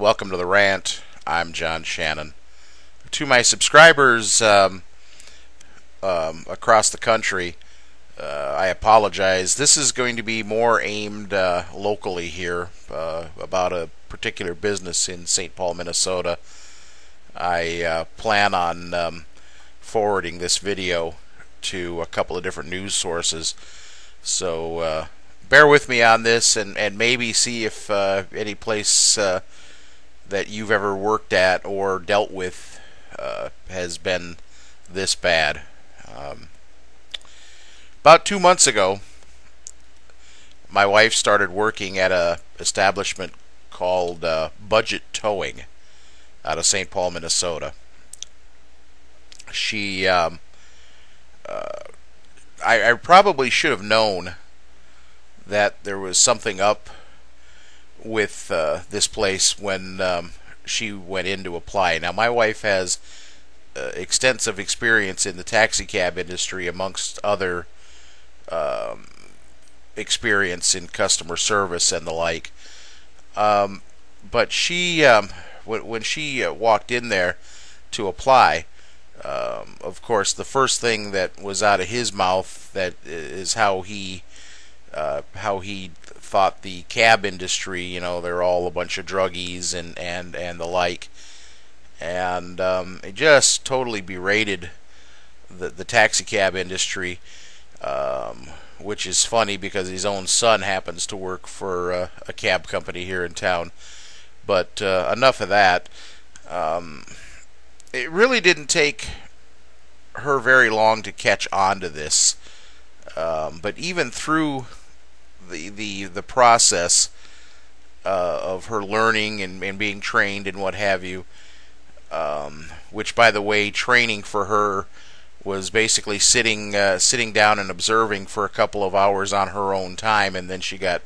welcome to the Rant. I'm John Shannon. To my subscribers across the country, I apologize. This is going to be more aimed locally here, about a particular business in St. Paul, Minnesota. I plan on forwarding this video to a couple of different news sources, so bear with me on this, and maybe see if any place that you've ever worked at or dealt with has been this bad. About 2 months ago, my wife started working at a establishment called Budget Towing out of St. Paul, Minnesota. She, I probably should have known that there was something up with this place when she went in to apply. Now, my wife has extensive experience in the taxi cab industry, amongst other experience in customer service and the like. But she, when she walked in there to apply, of course, the first thing that was out of his mouth that is how he thought the cab industry, you know, they're all a bunch of druggies and the like, and it just totally berated the taxi cab industry, which is funny because his own son happens to work for a cab company here in town. But enough of that. It really didn't take her very long to catch on to this, but even through the process of her learning and being trained and what have you, which, by the way, training for her was basically sitting down and observing for a couple of hours on her own time, and then she got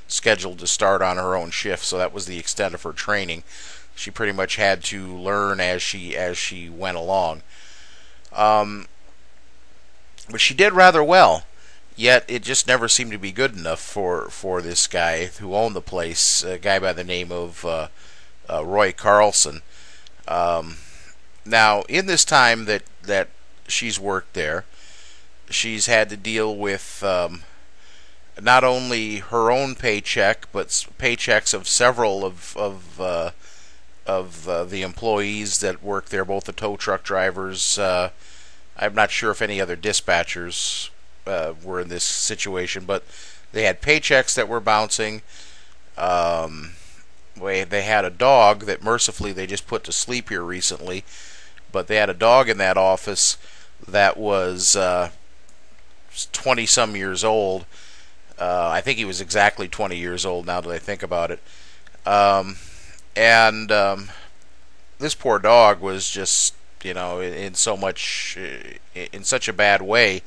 scheduled to start on her own shift. So that was the extent of her training. She pretty much had to learn as she went along. But she did rather well. Yet it just never seemed to be good enough for this guy who owned the place, a guy by the name of Roy Carlson. Now, in this time that she's worked there, she's had to deal with not only her own paycheck, but paychecks of several of the employees that work there, both the tow truck drivers. I'm not sure if any other dispatchers were in this situation, but they had paychecks that were bouncing. They had a dog that mercifully they just put to sleep here recently, but they had a dog in that office that was 20-some years old. I think he was exactly 20 years old now that I think about it. This poor dog was just, you know, in such a bad way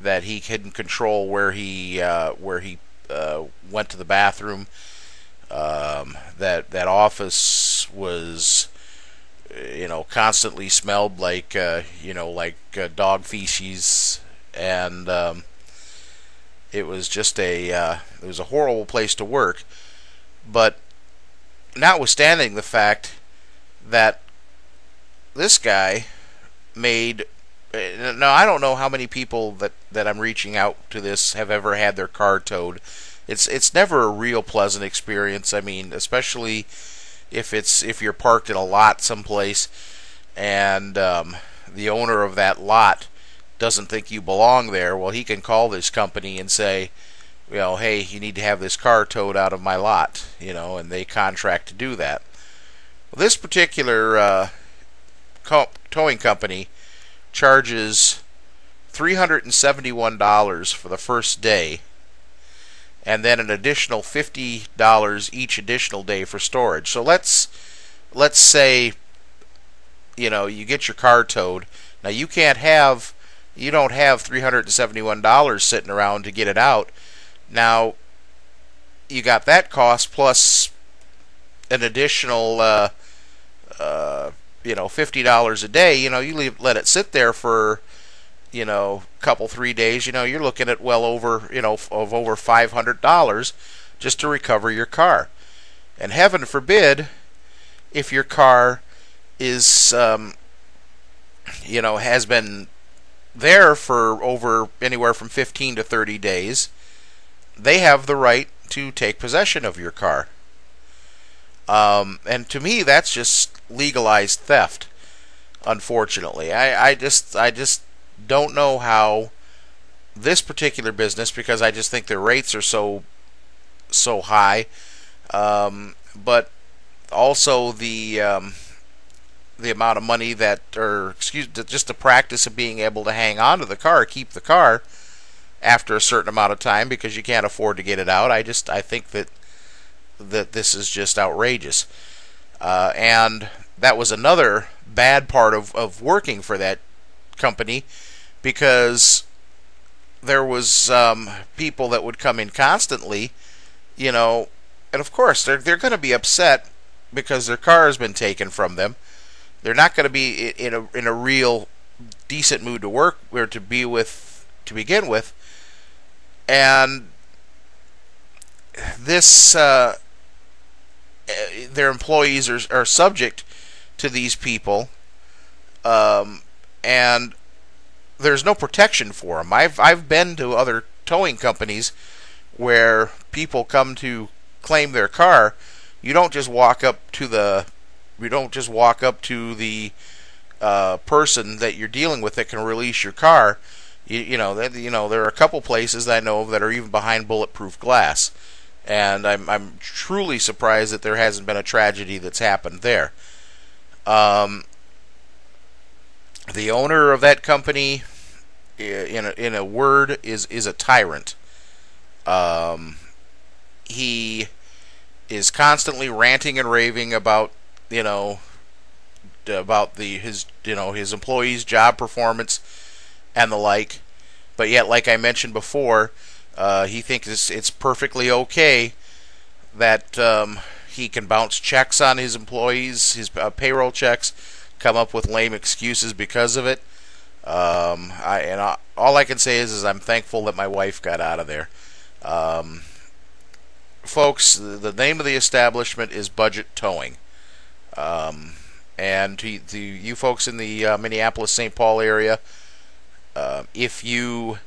that he couldn't control where he went to the bathroom. That office was, you know, constantly smelled like dog feces, and it was just it was a horrible place to work. But notwithstanding the fact that this guy made, now, I don't know how many people that I'm reaching out to this have ever had their car towed. It's never a real pleasant experience. I mean, especially if you're parked in a lot someplace, and the owner of that lot doesn't think you belong there. Well, he can call this company and say, you know, hey, you need to have this car towed out of my lot, you know, and they contract to do that. Well, this particular towing company charges $371 for the first day, and then an additional $50 each additional day for storage. So let's say, you know, you get your car towed. Now, you don't have $371 sitting around to get it out. Now, you got that cost plus an additional $50 a day. You know, you let it sit there for, you know, couple 3 days, you know, you're looking at well over, you know, of over $500 just to recover your car. And heaven forbid if your car is, has been there for over anywhere from 15 to 30 days, they have the right to take possession of your car. And to me, that's just legalized theft. Unfortunately, I just don't know how this particular business, because I just think their rates are so high, but also the amount of money that, or just the practice of being able to hang on to the car, keep the car after a certain amount of time because you can't afford to get it out. I think that this is just outrageous, and that was another bad part of working for that company, because there was people that would come in constantly, and of course they're going to be upset because their car has been taken from them. They're not going to be in a real decent mood to work or to be with to begin with, and this their employees are subject to these people, and there's no protection for them. I've been to other towing companies where people come to claim their car. You don't just walk up to the person that you're dealing with that can release your car. There are a couple places that I know of that are even behind bulletproof glass, and I'm truly surprised that there hasn't been a tragedy that's happened there. The owner of that company, in a word, is a tyrant. He is constantly ranting and raving about his employees' job performance and the like, but yet, like I mentioned before, he thinks it's perfectly okay that he can bounce checks on his employees, his payroll checks, come up with lame excuses because of it. All I can say is I'm thankful that my wife got out of there. Folks, the name of the establishment is Budget Towing. And to you folks in the Minneapolis-St. Paul area, if you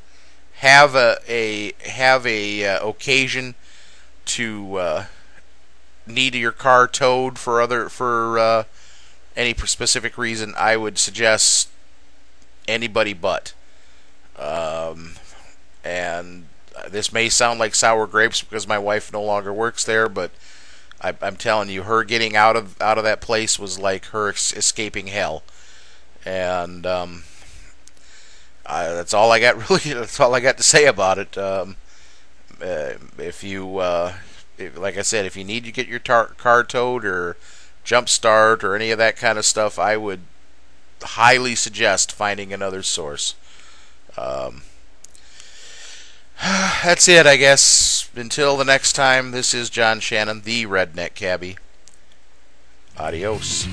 have a occasion to need your car towed for any specific reason, I would suggest anybody but. And this may sound like sour grapes because my wife no longer works there, but I'm telling you, her getting out of that place was like her escaping hell. And that's all I got. Really, that's all I got to say about it. Like I said, if you need to get your car towed or jump start or any of that kind of stuff, I would highly suggest finding another source. That's it, I guess. Until the next time, this is John Shannon, the Redneck Cabbie. Adios.